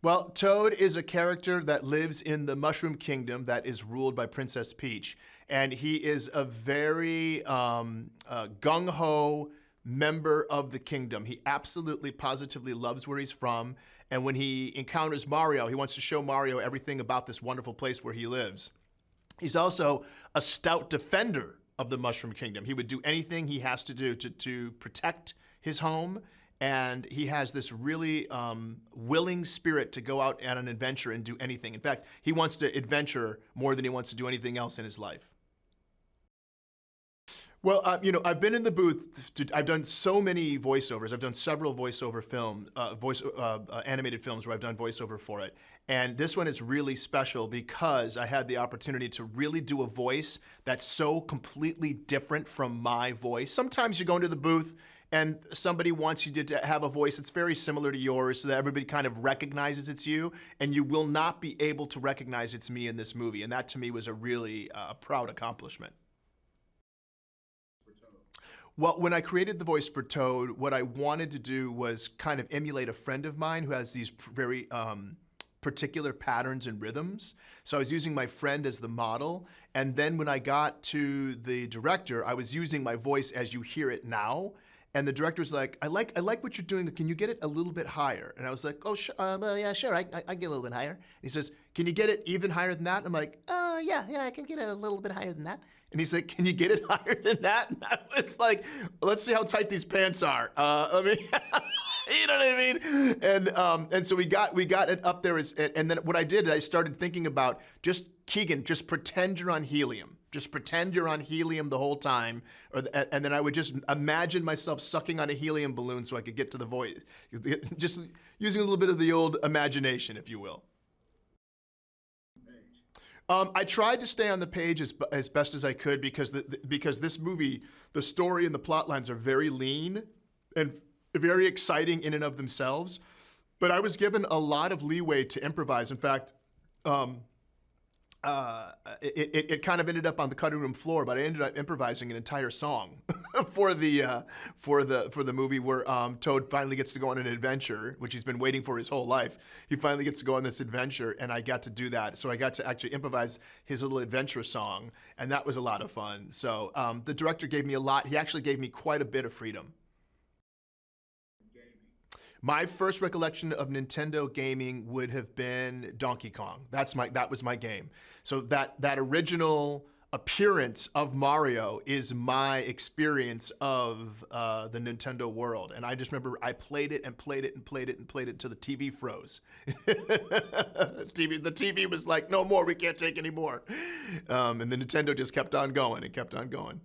Well, Toad is a character that lives in the Mushroom Kingdom that is ruled by Princess Peach. And he is a very gung-ho member of the kingdom. He absolutely, positively loves where he's from. And when he encounters Mario, he wants to show Mario everything about this wonderful place where he lives. He's also a stout defender of the Mushroom Kingdom. He would do anything he has to do to protect his home. And he has this really willing spirit to go out on an adventure and do anything. In fact, he wants to adventure more than he wants to do anything else in his life. Well, I've been in the booth. I've done so many voiceovers. I've done several voiceover animated films where I've done voiceover for it. And this one is really special because I had the opportunity to really do a voice that's so completely different from my voice. Sometimes you go into the booth and somebody wants you to have a voice that's very similar to yours so that everybody kind of recognizes it's you, and you will not be able to recognize it's me in this movie. And that to me was a really proud accomplishment. Well, when I created the voice for Toad, what I wanted to do was kind of emulate a friend of mine who has these very particular patterns and rhythms. So I was using my friend as the model. And then when I got to the director, I was using my voice as you hear it now. And the director was like, I like what you're doing. Can you get it a little bit higher? And I was like, oh, yeah, sure. I get a little bit higher. And he says, can you get it even higher than that? And I'm like, yeah, I can get it a little bit higher than that. And he's like, can you get it higher than that? And I was like, let's see how tight these pants are. I mean, you know what I mean? And so we got it up there. And then what I did, I started thinking about just Keegan, just pretend you're on helium. Just pretend you're on helium the whole time. And then I would just imagine myself sucking on a helium balloon so I could get to the voice. Just using a little bit of the old imagination, if you will. I tried to stay on the page as best as I could because this movie, the story and the plot lines are very lean and very exciting in and of themselves. But I was given a lot of leeway to improvise. In fact, it kind of ended up on the cutting room floor, but I ended up improvising an entire song for the movie where Toad finally gets to go on an adventure, which he's been waiting for his whole life. He finally gets to go on this adventure, and I got to do that. So I got to actually improvise his little adventure song, and that was a lot of fun. So the director gave me a lot. He actually gave me quite a bit of freedom. My first recollection of Nintendo gaming would have been Donkey Kong. That was my game. So that original appearance of Mario is my experience of the Nintendo world. And I just remember I played it and played it and played it and played it until the TV froze. The TV was like, no more, we can't take any more. And the Nintendo just kept on going and kept on going.